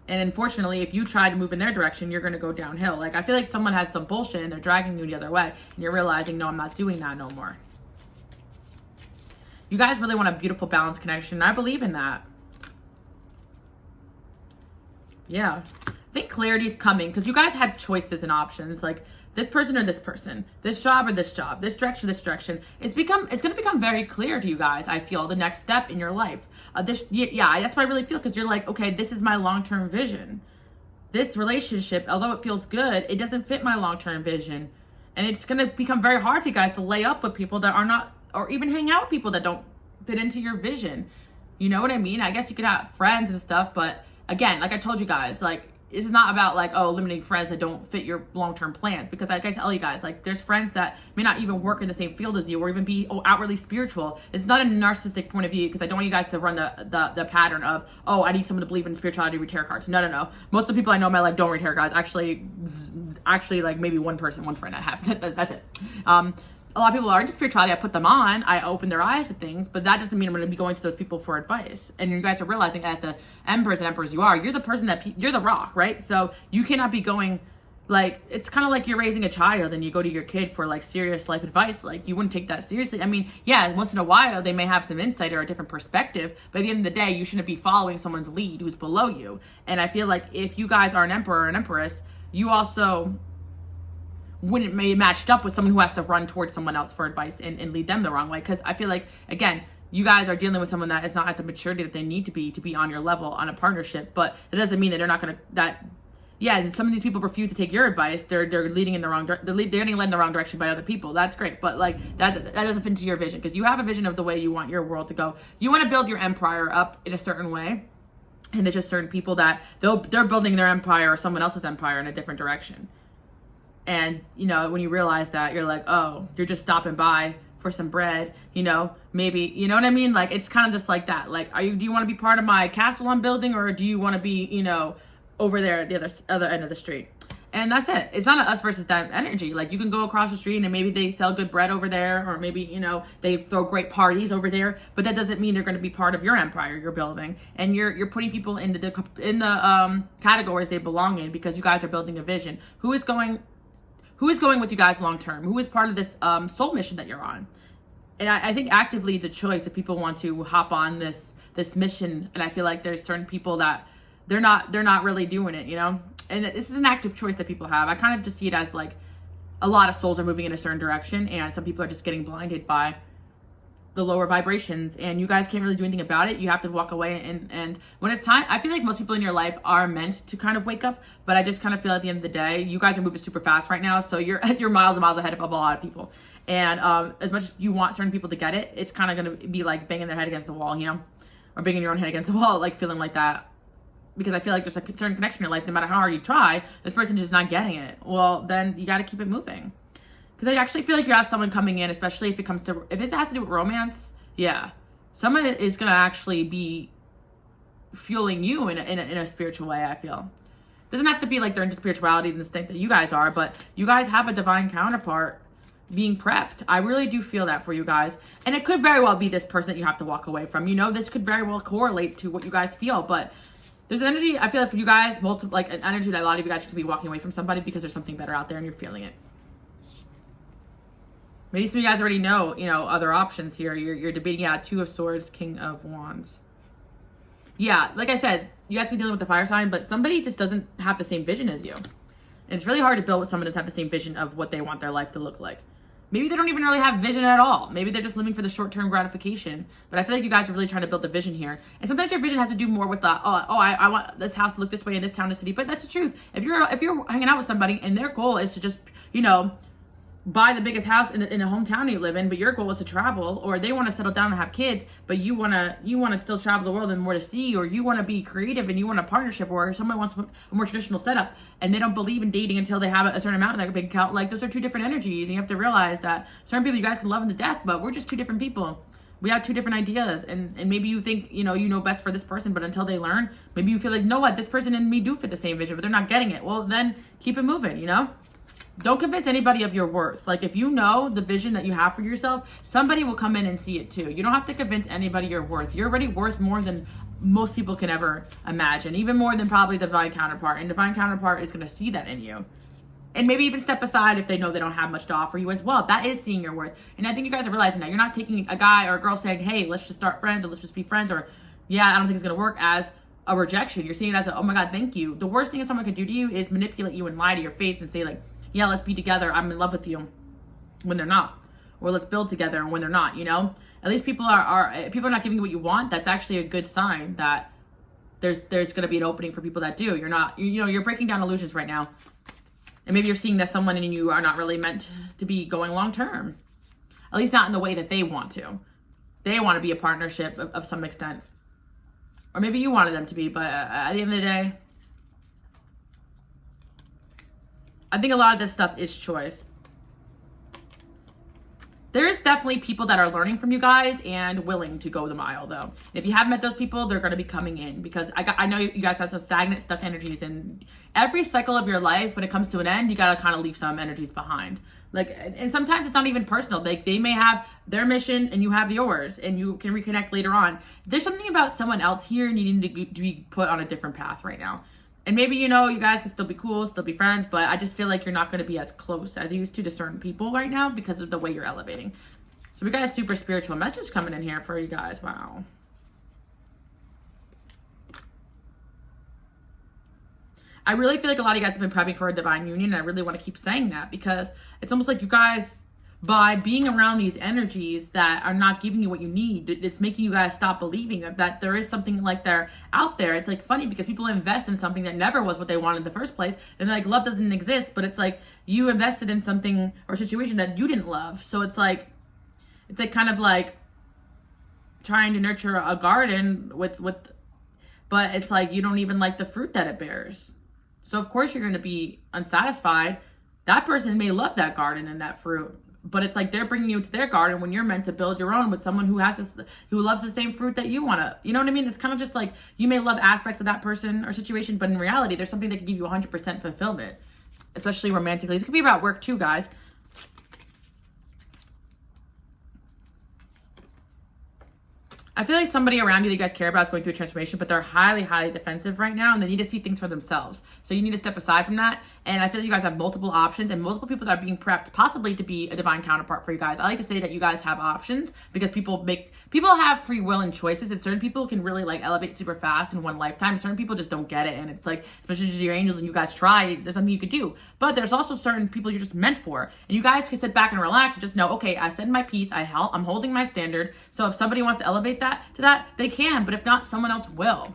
And unfortunately, if you try to move in their direction, you're going to go downhill. Like, I feel like someone has some bullshit and they're dragging you the other way, and you're realizing, no, I'm not doing that no more. You guys really want a beautiful, balanced connection. I believe in that. Yeah. I think clarity is coming because you guys had choices and options, like this person or this person, this job or this job, this direction, this direction. It's going to become very clear to you guys. I feel the next step in your life. That's what I really feel, because you're like, okay, this is my long-term vision. This relationship, although it feels good, it doesn't fit my long-term vision, and it's going to become very hard for you guys to lay up with people that are not, or even hang out with people that don't fit into your vision. You know what I mean? I guess you could have friends and stuff, but again, like I told you guys, like, this is not about like, oh, eliminating friends that don't fit your long-term plans. Because like I tell you guys, like there's friends that may not even work in the same field as you, or even be outwardly spiritual. It's not a narcissistic point of view, because I don't want you guys to run the pattern of, oh, I need someone to believe in spirituality, read tarot cards. No. Most of the people I know in my life don't read tarot cards. Actually like maybe one friend I have. That's it. A lot of people are into spirituality. I put them on. I open their eyes to things, but that doesn't mean I'm going to be going to those people for advice. And you guys are realizing, as the Empress and Emperors you are, you're the person you're the rock, right? So you cannot be going, like, it's kind of like you're raising a child and you go to your kid for like serious life advice. Like, you wouldn't take that seriously. I mean, yeah, once in a while they may have some insight or a different perspective, but at the end of the day, you shouldn't be following someone's lead who's below you. And I feel like if you guys are an Emperor or an Empress, you also wouldn't be matched up with someone who has to run towards someone else for advice and lead them the wrong way. Because I feel like, again, you guys are dealing with someone that is not at the maturity that they need to be on your level on a partnership. But that doesn't mean that they're not going to, and some of these people refuse to take your advice. They're leading in the wrong they're getting led in the wrong direction by other people. That's great, but like that doesn't fit into your vision, because you have a vision of the way you want your world to go. You want to build your empire up in a certain way, and there's just certain people that they're building their empire or someone else's empire in a different direction. And, you know, when you realize that, you're like, oh, you're just stopping by for some bread, you know, maybe, you know what I mean? Like, it's kind of just like that. Like, do you want to be part of my castle I'm building, or do you want to be, you know, over there at the other end of the street? And that's it. It's not an us versus them energy. Like, you can go across the street and maybe they sell good bread over there, or maybe, you know, they throw great parties over there, but that doesn't mean they're going to be part of your empire you're building. And you're putting people into the categories they belong in, because you guys are building a vision. Who is going with you guys long term? Who is part of this soul mission that you're on? And I think actively it's a choice if people want to hop on this mission. And I feel like there's certain people that they're not really doing it, you know? And this is an active choice that people have. I kind of just see it as like a lot of souls are moving in a certain direction, and some people are just getting blinded by the lower vibrations, and you guys can't really do anything about it. You have to walk away, and when it's time, I feel like most people in your life are meant to kind of wake up, but I just kind of feel at the end of the day, you guys are moving super fast right now, so you're miles and miles ahead of a lot of people. And as much as you want certain people to get it, it's kind of going to be like banging their head against the wall, you know, or banging your own head against the wall, like feeling like that. Because I feel like there's a certain connection in your life, no matter how hard you try, this person is just not getting it. Well, then you got to keep it moving. Because I actually feel like you have someone coming in, especially if it has to do with romance. Yeah, someone is going to actually be fueling you in a spiritual way, I feel. Doesn't have to be like they're into spirituality in the state that you guys are, but you guys have a divine counterpart being prepped. I really do feel that for you guys. And it could very well be this person that you have to walk away from. You know, this could very well correlate to what you guys feel, but there's an energy, I feel like for you guys, like an energy that a lot of you guys could be walking away from somebody because there's something better out there and you're feeling it. Maybe some of you guys already know, you know, other options here. You're debating, yeah, Two of Swords, King of Wands. Yeah, like I said, you guys can be dealing with the fire sign, but somebody just doesn't have the same vision as you. And it's really hard to build with someone who doesn't have the same vision of what they want their life to look like. Maybe they don't even really have vision at all. Maybe they're just living for the short-term gratification. But I feel like you guys are really trying to build a vision here. And sometimes your vision has to do more with the, I want this house to look this way in this town or city. But that's the truth. If you're hanging out with somebody and their goal is to just, you know, buy the biggest house in the hometown you live in, but your goal is to travel, or they want to settle down and have kids, but you want to still travel the world and more to see, or you want to be creative and you want a partnership, or someone wants a more traditional setup and they don't believe in dating until they have a certain amount in their bank account. Like, those are two different energies, and you have to realize that certain people you guys can love them to death, but we're just two different people. We have two different ideas, and maybe you think you know best for this person, but until they learn, maybe you feel like, no, what, this person and me do fit the same vision, but they're not getting it. Well, then keep it moving, you know? Don't convince anybody of your worth. Like, if you know the vision that you have for yourself, somebody will come in and see it too. You don't have to convince anybody your worth. You're already worth more than most people can ever imagine, even more than probably the divine counterpart. And divine counterpart is going to see that in you. And maybe even step aside if they know they don't have much to offer you as well. That is seeing your worth. And I think you guys are realizing that. You're not taking a guy or a girl saying, hey, let's just start friends, or let's just be friends, or yeah, I don't think it's going to work, as a rejection. You're seeing it as a, oh my God, thank you. The worst thing someone could do to you is manipulate you and lie to your face and say, like, yeah, let's be together, I'm in love with you, when they're not. Or let's build together when they're not, you know? At least people are not giving you what you want. That's actually a good sign that there's going to be an opening for people that do. You're not, you know, you're breaking down illusions right now. And maybe you're seeing that someone and you are not really meant to be going long term. At least not in the way that they want to. They want to be a partnership of some extent. Or maybe you wanted them to be, but at the end of the day, I think a lot of this stuff is choice. There is definitely people that are learning from you guys and willing to go the mile, though. If you haven't met those people, they're going to be coming in, because I know you guys have some stagnant, stuck energies, and every cycle of your life, when it comes to an end, you got to kind of leave some energies behind. Like, and sometimes it's not even personal. Like, they may have their mission and you have yours, and you can reconnect later on. There's something about someone else here needing to be put on a different path right now. And maybe, you know, you guys can still be cool, still be friends, but I just feel like you're not going to be as close as you used to certain people right now because of the way you're elevating. So we got a super spiritual message coming in here for you guys. Wow. I really feel like a lot of you guys have been prepping for a divine union, and I really want to keep saying that, because it's almost like you guys, by being around these energies that are not giving you what you need, it's making you guys stop believing that there is something like they're out there. It's like funny, because people invest in something that never was what they wanted in the first place, and like love doesn't exist, but it's like you invested in something or situation that you didn't love. So it's like kind of like trying to nurture a garden but it's like you don't even like the fruit that it bears. So of course you're going to be unsatisfied. That person may love that garden and that fruit, but it's like they're bringing you to their garden when you're meant to build your own with someone who loves the same fruit that you want to, you know what I mean? It's kind of just like, you may love aspects of that person or situation, but in reality, there's something that can give you 100% fulfillment. especially romantically. This could be about work too, guys. I feel like somebody around you that you guys care about is going through a transformation, but they're highly, highly defensive right now, and they need to see things for themselves. So you need to step aside from that. And I feel like you guys have multiple options and multiple people that are being prepped possibly to be a divine counterpart for you guys. I like to say that you guys have options because people have free will and choices, and certain people can really like elevate super fast in one lifetime. Certain people just don't get it, and it's like, especially your angels and you guys try, there's something you could do. But there's also certain people you're just meant for, and you guys can sit back and relax and just know, okay, I said my piece, I'm holding my standard. So if somebody wants to elevate that to that, they can, but if not, someone else will.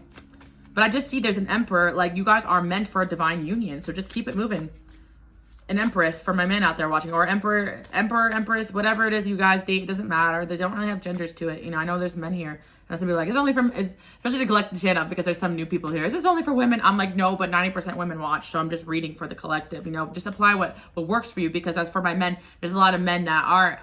But I just see there's an Emperor, like you guys are meant for a divine union, so just keep it moving. An Empress for my men out there watching, or Emperor, Empress, whatever it is you guys date, it doesn't matter. They don't really have genders to it. You know, I know there's men here, and some people are like, it's only for, especially the collective channel, because there's some new people here. Is this only for women? I'm like, no, but 90% women watch, so I'm just reading for the collective. You know, just apply what works for you, because as for my men, there's a lot of men that are,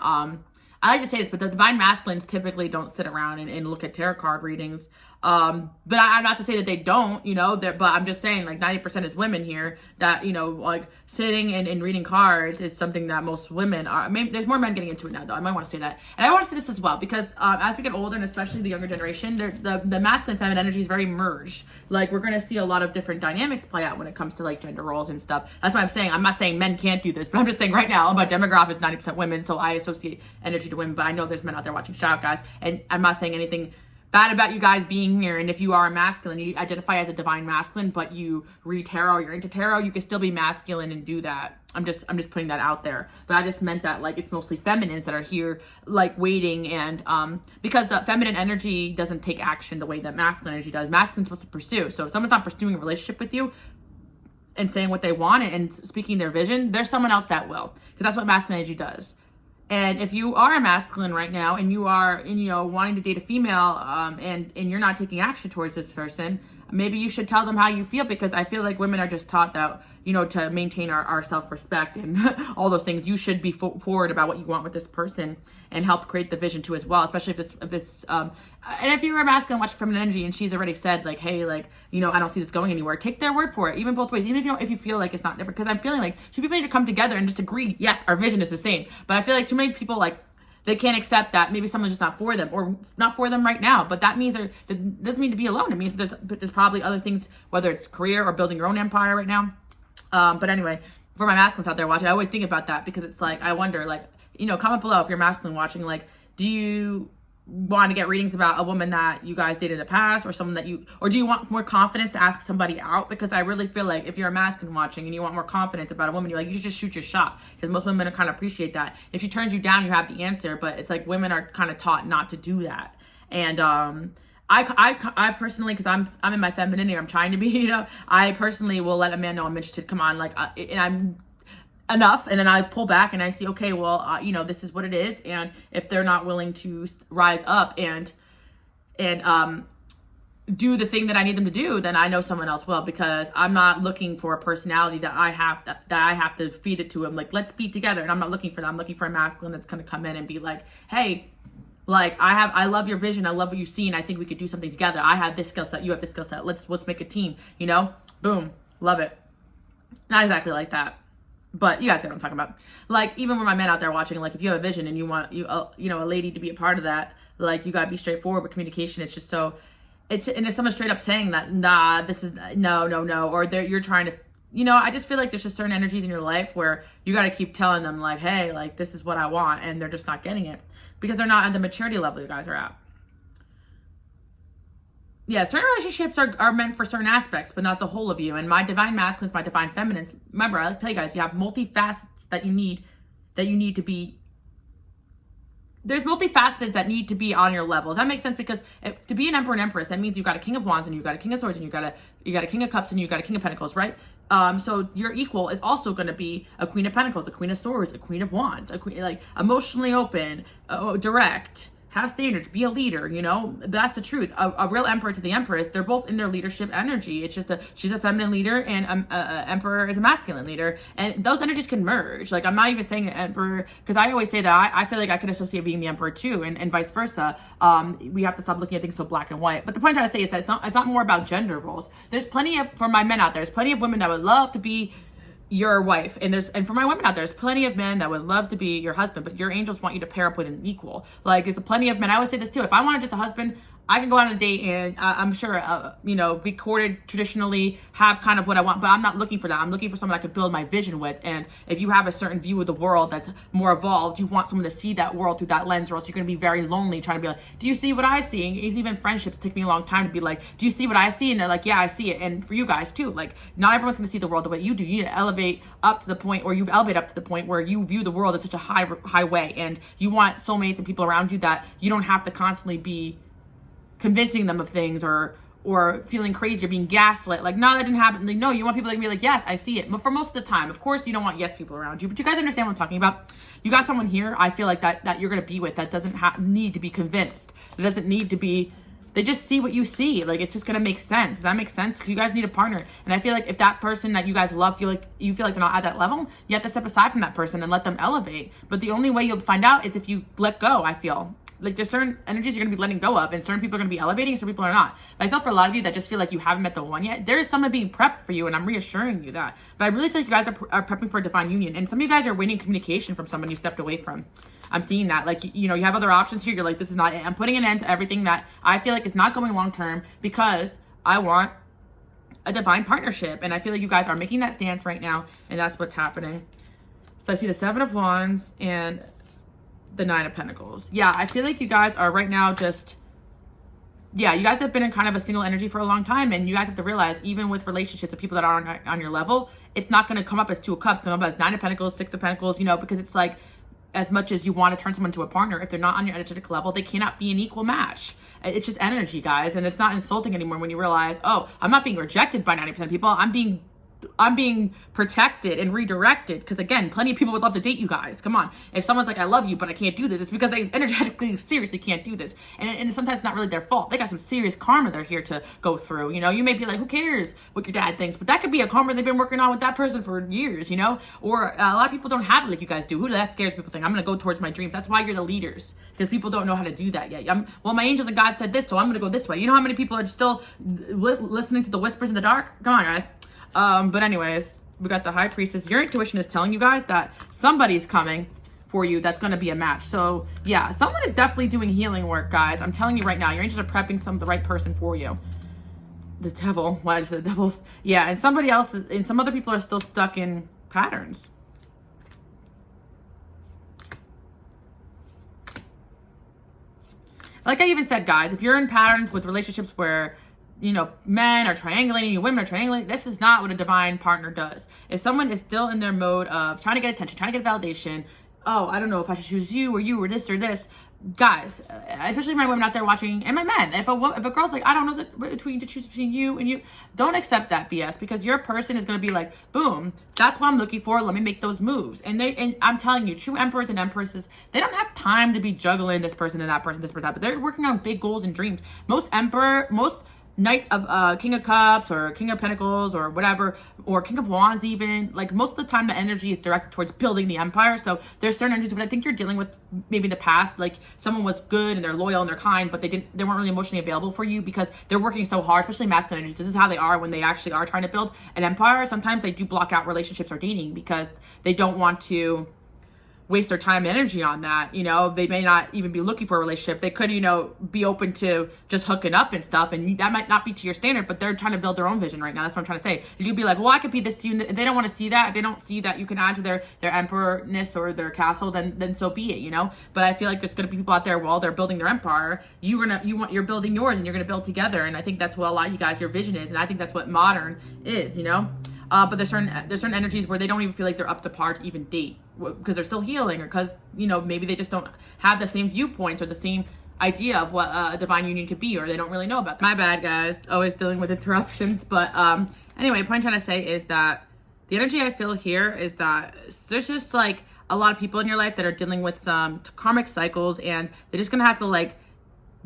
I like to say this, but the divine masculines typically don't sit around and look at tarot card readings. But I'm not to say that they don't, you know, but I'm just saying like 90% is women here that, you know, like sitting and reading cards is something that most women are. Maybe there's more men getting into it now, though. I might want to say that. And I want to say this as well, because as we get older, and especially the younger generation, the masculine and feminine energy is very merged. Like we're going to see a lot of different dynamics play out when it comes to like gender roles and stuff. That's what I'm saying. I'm not saying men can't do this, but I'm just saying right now my demographic is 90% women, so I associate energy to women, but I know there's men out there watching. Shout out, guys. And I'm not saying anything bad about you guys being here. And if you are a masculine, you identify as a divine masculine, but you read tarot, you're into tarot, you can still be masculine and do that. I'm just putting that out there. But I just meant that like it's mostly feminines that are here like waiting, and because the feminine energy doesn't take action the way that masculine energy does. Masculine's supposed to pursue. So if someone's not pursuing a relationship with you and saying what they want and speaking their vision, there's someone else that will, because that's what masculine energy does. And if you are a masculine right now and you are, you know, wanting to date a female, and you're not taking action towards this person, maybe you should tell them how you feel, because I feel like women are just taught that, you know, to maintain our self-respect and all those things, you should be forward about what you want with this person and help create the vision too as well, especially if it's and if you're a masculine watching feminine energy and she's already said like, hey, like, you know, I don't see this going anywhere, take their word for it, even both ways, even if you feel like it's not different, because I'm feeling like two people need to come together and just agree, yes, our vision is the same. But I feel like too many people, like, they can't accept that maybe someone's just not for them, or not for them right now. But that means that doesn't mean to be alone. It means there's probably other things, whether it's career or building your own empire right now. But anyway, for my masculines out there watching, I always think about that, because it's like, I wonder, like, you know, comment below if you're masculine watching, like, do you want to get readings about a woman that you guys dated in the past, or someone that or do you want more confidence to ask somebody out? Because I really feel like if you're a masculine watching and you want more confidence about a woman, you should just shoot your shot, because most women are kind of appreciate that. If she turns you down, you have the answer, but it's like women are kind of taught not to do that. And I personally, because I'm in my femininity, I'm trying to be, you know, I personally will let a man know I'm interested. Come on, like, and I'm enough, and then I pull back and I see, okay, well, you know, this is what it is, and if they're not willing to rise up and do the thing that I need them to do, then I know someone else will, because I'm not looking for a personality that I have to feed it to him. Like, let's be together, and I'm not looking for that. I'm looking for a masculine that's going to come in and be like, hey, like, I love your vision, I love what you see, and I think we could do something together. I have this skill set, you have this skill set. Let's make a team, you know? Boom, love it. Not exactly like that, but you guys know what I'm talking about. Like, even with my men out there watching, like, if you have a vision and you want you know, a lady to be a part of that, like, you gotta be straightforward with communication. It's just so, and if someone's straight up saying that, nah, this is no, or you're trying to, you know, I just feel like there's just certain energies in your life where you got to keep telling them, like, hey, like, this is what I want, and they're just not getting it because they're not at the maturity level you guys are at. Yeah, certain relationships are meant for certain aspects, but not the whole of you. And my divine masculines, my divine feminines, remember, I like to tell you guys, you have multifacets that you need to be. There's multifacets that need to be on your level. Does that make sense? Because to be an emperor and empress, that means you got a king of wands and you got a king of swords and you got a king of cups and you got a king of pentacles, right? So your equal is also going to be a queen of pentacles, a queen of swords, a queen of wands, a queen, like, emotionally open, direct, have standards, be a leader, you know? That's the truth. A real emperor to the empress, they're both in their leadership energy. It's just she's a feminine leader and emperor is a masculine leader. And those energies can merge. Like, I'm not even saying emperor, because I always say that I feel like I could associate being the emperor too, and vice versa. We have to stop looking at things so black and white. But the point I'm trying to say is that it's not more about gender roles. There's plenty of, for my men out there, there's plenty of women that would love to be your wife, and for my women out there, there's plenty of men that would love to be your husband, but your angels want you to pair up with an equal. Like, there's plenty of men, I always say this too, if I wanted just a husband, I can go out on a date and I'm sure, you know, be courted traditionally, have kind of what I want, but I'm not looking for that. I'm looking for someone I could build my vision with. And if you have a certain view of the world that's more evolved, you want someone to see that world through that lens, or else you're going to be very lonely trying to be like, do you see what I see? And even friendships take me a long time to be like, do you see what I see? And they're like, yeah, I see it. And for you guys too, like, not everyone's going to see the world the way you do. You need to elevate up to the point, or you've elevated up to the point where you view the world in such a high way. And you want soulmates and people around you that you don't have to constantly be convincing them of things or feeling crazy or being gaslit. Like, no, that didn't happen. Like, no, you want people to be like, yes, I see it. But for most of the time, of course, you don't want yes people around you, but you guys understand what I'm talking about. You got someone here, I feel like that you're going to be with, that doesn't need to be convinced. It doesn't need to be, they just see what you see. Like, it's just going to make sense. Does that make sense? Because you guys need a partner. And I feel like if that person that you guys love, feel like they're not at that level, you have to step aside from that person and let them elevate. But the only way you'll find out is if you let go, I feel. Like, there's certain energies you're going to be letting go of, and certain people are going to be elevating, and certain people are not. But I feel for a lot of you that just feel like you haven't met the one yet, there is someone being prepped for you, and I'm reassuring you that. But I really feel like you guys are prepping for a divine union, and some of you guys are waiting communication from someone you stepped away from. I'm seeing that. Like, you know, you have other options here. You're like, this is not it. I'm putting an end to everything that I feel like is not going long-term because I want a divine partnership. And I feel like you guys are making that stance right now, and that's what's happening. So I see the 7 of Wands and the 9 of Pentacles. Yeah, I feel like you guys are right now just, yeah, you guys have been in kind of a single energy for a long time, and you guys have to realize, even with relationships with people that aren't on your level, it's not going to come up as 2 of Cups, it's going to come up as 9 of Pentacles, 6 of Pentacles, you know, because it's like, as much as you want to turn someone to a partner, if they're not on your energetic level, they cannot be an equal match. It's just energy, guys, and it's not insulting anymore when you realize, oh, I'm not being rejected by 90% of people, I'm being protected and redirected. Because again, plenty of people would love to date you guys. Come on. If someone's like, I love you, but I can't do this, it's because they energetically, seriously can't do this. And sometimes it's not really their fault. They got some serious karma they're here to go through. You know, you may be like, who cares what your dad thinks? But that could be a karma they've been working on with that person for years, you know? Or a lot of people don't have it like you guys do. Who the heck cares? People think, I'm going to go towards my dreams. That's why you're the leaders. Because people don't know how to do that yet. Well, my angels and God said this, so I'm going to go this way. You know how many people are still listening to the whispers in the dark? Come on, guys. But anyways, we got the High Priestess. Your intuition is telling you guys that somebody's coming for you that's going to be a match. So yeah, someone is definitely doing healing work, guys. I'm telling you right now, your angels are prepping the right person for you. The devil. Why is the devil's? Yeah, and somebody else and some other people are still stuck in patterns. Like I even said, guys, if you're in patterns with relationships where, you know, men are triangulating you, women are triangulating, this is not what a divine partner does. If someone is still in their mode of trying to get attention, trying to get validation, oh, I don't know if I should choose you or this or this, guys, especially my women out there watching, and my men, if a girl's like, I don't know to choose between you and you, don't accept that BS, because your person is going to be like, boom, that's what I'm looking for, let me make those moves. And I'm telling you, true emperors and empresses, they don't have time to be juggling this person and that person, this person, that, but they're working on big goals and dreams. Most Knight of King of Cups or King of Pentacles or whatever, or King of Wands even, like most of the time the energy is directed towards building the empire. So there's certain energies, but I think you're dealing with maybe in the past, like someone was good and they're loyal and they're kind, but they weren't really emotionally available for you because they're working so hard, especially masculine energies. This is how they are when they actually are trying to build an empire. Sometimes they do block out relationships or dating because they don't want to waste their time and energy on that. You know, they may not even be looking for a relationship. They could, you know, be open to just hooking up and stuff, and that might not be to your standard, but they're trying to build their own vision right now. That's what I'm trying to say. You'd be like, well, I could be this to you. If they don't want to see that, if they don't see that you can add to their emperorness or their castle, then so be it, you know. But I feel like there's going to be people out there while they're building their empire, you're building yours, and you're going to build together. And I think that's what a lot of you guys, your vision is, and I think that's what modern is, you know. But there's certain energies where they don't even feel like they're up to par to even date because they're still healing, or because, you know, maybe they just don't have the same viewpoints or the same idea of what a divine union could be, or they don't really know about that. My bad, guys. Always dealing with interruptions. But anyway, point I'm trying to say is that the energy I feel here is that there's just like a lot of people in your life that are dealing with some karmic cycles, and they're just gonna have to like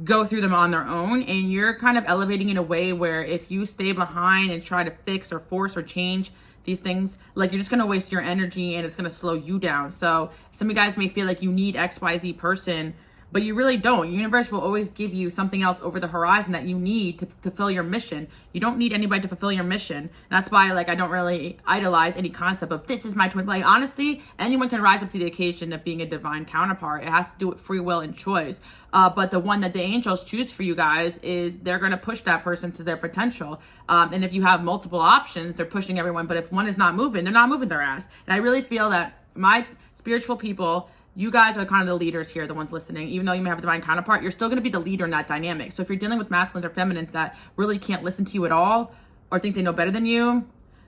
go through them on their own, and you're kind of elevating in a way where if you stay behind and try to fix or force or change these things, like you're just going to waste your energy and it's going to slow you down. So some of you guys may feel like you need XYZ person but you really don't. The universe will always give you something else over the horizon that you need to fulfill your mission. You don't need anybody to fulfill your mission. And that's why, like, I don't really idolize any concept of this is my twin. Like, honestly, anyone can rise up to the occasion of being a divine counterpart. It has to do with free will and choice. But the one that the angels choose for you guys is they're going to push that person to their potential. And if you have multiple options, they're pushing everyone. But if one is not moving, they're not moving their ass. And I really feel that my spiritual people, you guys are kind of the leaders here, the ones listening. Even though you may have a divine counterpart, you're still going to be the leader in that dynamic. So if you're dealing with masculines or feminines that really can't listen to you at all or think they know better than you,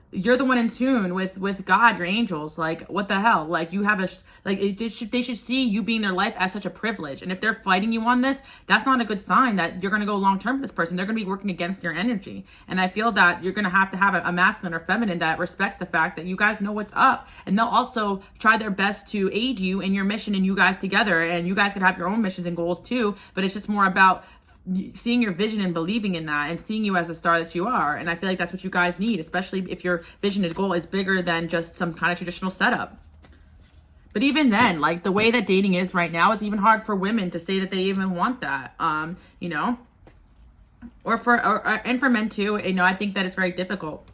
you're the one in tune with God, your angels. Like, what the hell? Like, you have they should see you being their life as such a privilege. And if they're fighting you on this, that's not a good sign that you're going to go long term with this person. They're going to be working against your energy. And I feel that you're going to have a masculine or feminine that respects the fact that you guys know what's up. And they'll also try their best to aid you in your mission and you guys together. And you guys could have your own missions and goals too. But it's just more about seeing your vision and believing in that and seeing you as the star that you are. And I feel like that's what you guys need, especially if your vision and goal is bigger than just some kind of traditional setup. But even then, like, the way that dating is right now, it's even hard for women to say that they even want that, you know, and for men too. You know, I think that it's very difficult.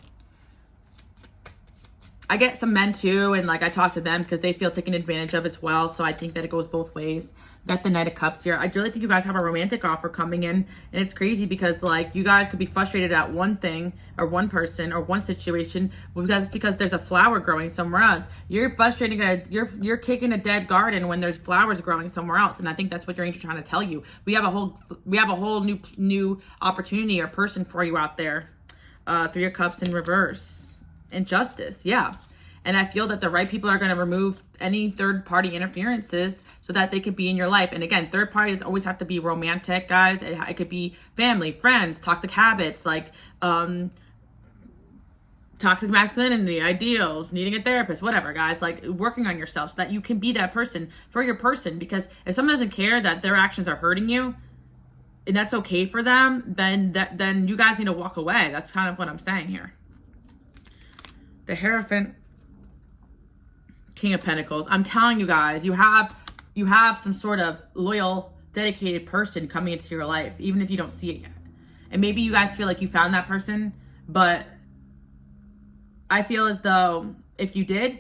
I get some men too, and like I talk to them because they feel taken advantage of as well. So I think that it goes both ways. Got the Knight of Cups here. I really think you guys have a romantic offer coming in, and it's crazy because, like, you guys could be frustrated at one thing or one person or one situation because there's a flower growing somewhere else. You're frustrating you're kicking a dead garden when there's flowers growing somewhere else, and I think that's what your angels are trying to tell you. We have a whole new opportunity or person for you out there. Three of Cups in reverse. Injustice, yeah. And I feel that the right people are going to remove any third-party interferences so that they could be in your life. And again, third parties always have to be romantic, guys. It could be family, friends, toxic habits, like toxic masculinity, ideals, needing a therapist, whatever, guys. Like, working on yourself so that you can be that person for your person. Because if someone doesn't care that their actions are hurting you, and that's okay for them, then you guys need to walk away. That's kind of what I'm saying here. The Hierophant, King of Pentacles. I'm telling you guys, you have some sort of loyal, dedicated person coming into your life, even if you don't see it yet. And maybe you guys feel like you found that person, but I feel as though if you did,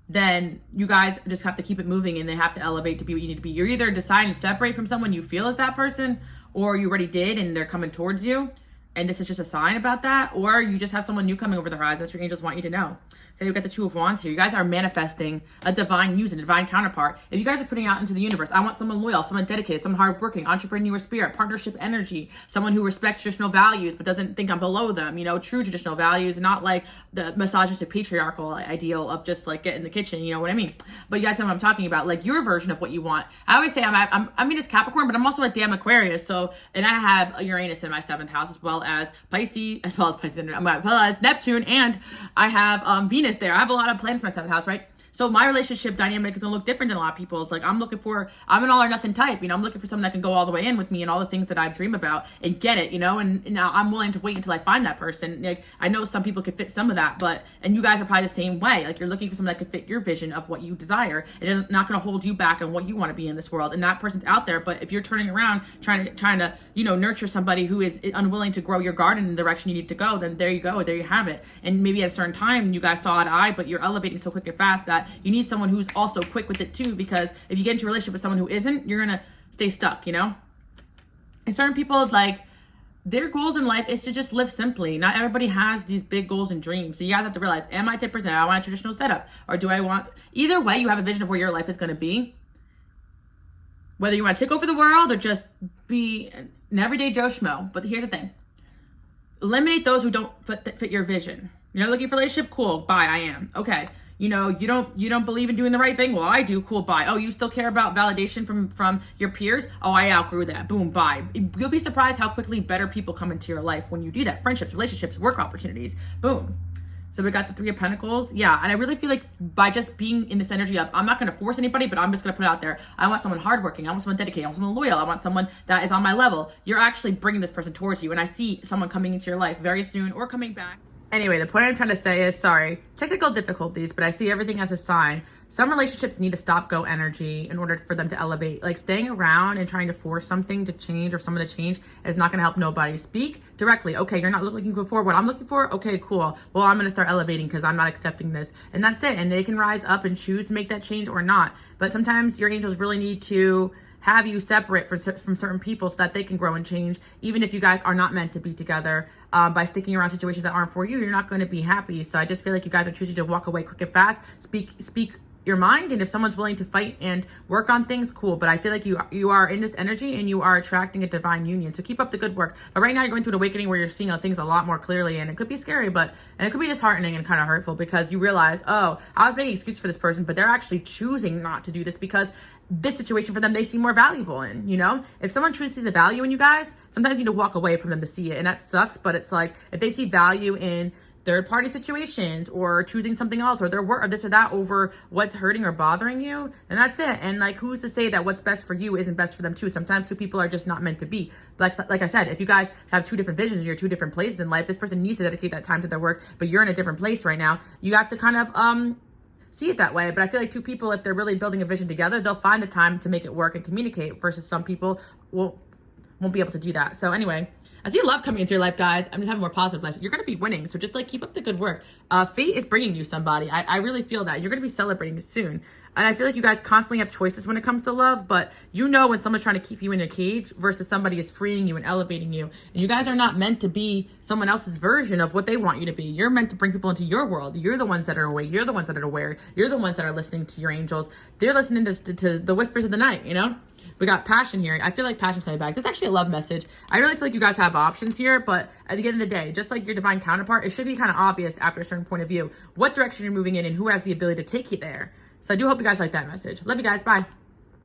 then you guys just have to keep it moving and they have to elevate to be what you need to be. You're either deciding to separate from someone you feel is that person, or you already did and they're coming towards you. And this is just a sign about that, or you just have someone new coming over the horizon. That's what your angels want you to know. Okay, we've got the Two of Wands here. You guys are manifesting a divine muse, a divine counterpart. If you guys are putting out into the universe, I want someone loyal, someone dedicated, someone hardworking, entrepreneur spirit, partnership energy, someone who respects traditional values but doesn't think I'm below them. You know, true traditional values, not like the misogynistic patriarchal ideal of just like get in the kitchen. You know what I mean? But you guys know what I'm talking about, like your version of what you want. I always say I'm Venus Capricorn, but I'm also a damn Aquarius. So, and I have Uranus in my 7th house as well as Pisces, as well as Neptune, and I have Venus there. I have a lot of planets in my 7th house, right? So my relationship dynamic is gonna look different than a lot of people's. Like, I'm an all or nothing type, you know. I'm looking for someone that can go all the way in with me and all the things that I dream about and get it, you know. And now I'm willing to wait until I find that person. Like, I know some people could fit some of that, and you guys are probably the same way. Like, you're looking for someone that could fit your vision of what you desire. It is not gonna hold you back on what you want to be in this world. And that person's out there. But if you're turning around trying to, you know, nurture somebody who is unwilling to grow your garden in the direction you need to go, then there you go, there you have it. And maybe at a certain time you guys saw eye to eye, but you're elevating so quick and fast that you need someone who's also quick with it too, because if you get into a relationship with someone who isn't, you're gonna stay stuck, you know. And certain people, like, their goals in life is to just live simply. Not everybody has these big goals and dreams. So you guys have to realize, am I 10%? I want a traditional setup, or do I want, either way, you have a vision of where your life is going to be, whether you want to take over the world or just be an everyday Joe Schmo. But here's the thing, eliminate those who don't fit your vision. You're not looking for a relationship? Cool, bye. I am. Okay. You know, you don't believe in doing the right thing? Well, I do. Cool, bye. Oh, you still care about validation from your peers? Oh, I outgrew that. Boom, bye. You'll be surprised how quickly better people come into your life when you do that. Friendships, relationships, work opportunities. Boom. So we got the Three of Pentacles. Yeah, and I really feel like by just being in this energy of, I'm not going to force anybody, but I'm just going to put it out there. I want someone hardworking. I want someone dedicated. I want someone loyal. I want someone that is on my level. You're actually bringing this person towards you. And I see someone coming into your life very soon or coming back. Anyway, the point I'm trying to say is, sorry, technical difficulties, but I see everything as a sign. Some relationships need to stop go energy in order for them to elevate. Like staying around and trying to force something to change or someone to change is not going to help nobody. Speak directly. Okay, you're not looking for what I'm looking for. Okay, cool. Well, I'm going to start elevating because I'm not accepting this. And that's it. And they can rise up and choose to make that change or not. But sometimes your angels really need to have you separate from certain people so that they can grow and change. Even if you guys are not meant to be together, by sticking around situations that aren't for you, you're not going to be happy. So I just feel like you guys are choosing to walk away quick and fast. Speak your mind, and if someone's willing to fight and work on things, cool. But I feel like you are in this energy and you are attracting a divine union. So keep up the good work. But right now you're going through an awakening where you're seeing things a lot more clearly, and it could be scary, and it could be disheartening and kind of hurtful because you realize, oh, I was making excuses for this person, but they're actually choosing not to do this because this situation for them they see more valuable in. You know, if someone truly sees the value in you guys, sometimes you need to walk away from them to see it, and that sucks. But it's like if they see value in third-party situations or choosing something else or their work or this or that over what's hurting or bothering you, and that's it. And like, who's to say that what's best for you isn't best for them too? Sometimes two people are just not meant to be. Like I said, if you guys have two different visions and you're two different places in life, this person needs to dedicate that time to their work, but you're in a different place right now. You have to kind of see it that way. But I feel like two people, if they're really building a vision together, they'll find the time to make it work and communicate, versus some people won't be able to do that. So anyway, I see love coming into your life, guys. I'm just having more positive life. You're going to be winning. So just like keep up the good work. Fate is bringing you somebody. I really feel that. You're going to be celebrating soon. And I feel like you guys constantly have choices when it comes to love, but you know when someone's trying to keep you in a cage versus somebody is freeing you and elevating you. And you guys are not meant to be someone else's version of what they want you to be. You're meant to bring people into your world. You're the ones that are awake. You're the ones that are aware. You're the ones that are listening to your angels. They're listening to the whispers of the night, you know? We got passion here. I feel like passion's coming back. This is actually a love message. I really feel like you guys have options here, but at the end of the day, just like your divine counterpart, it should be kind of obvious after a certain point of view what direction you're moving in and who has the ability to take you there. So I do hope you guys like that message. Love you guys. Bye.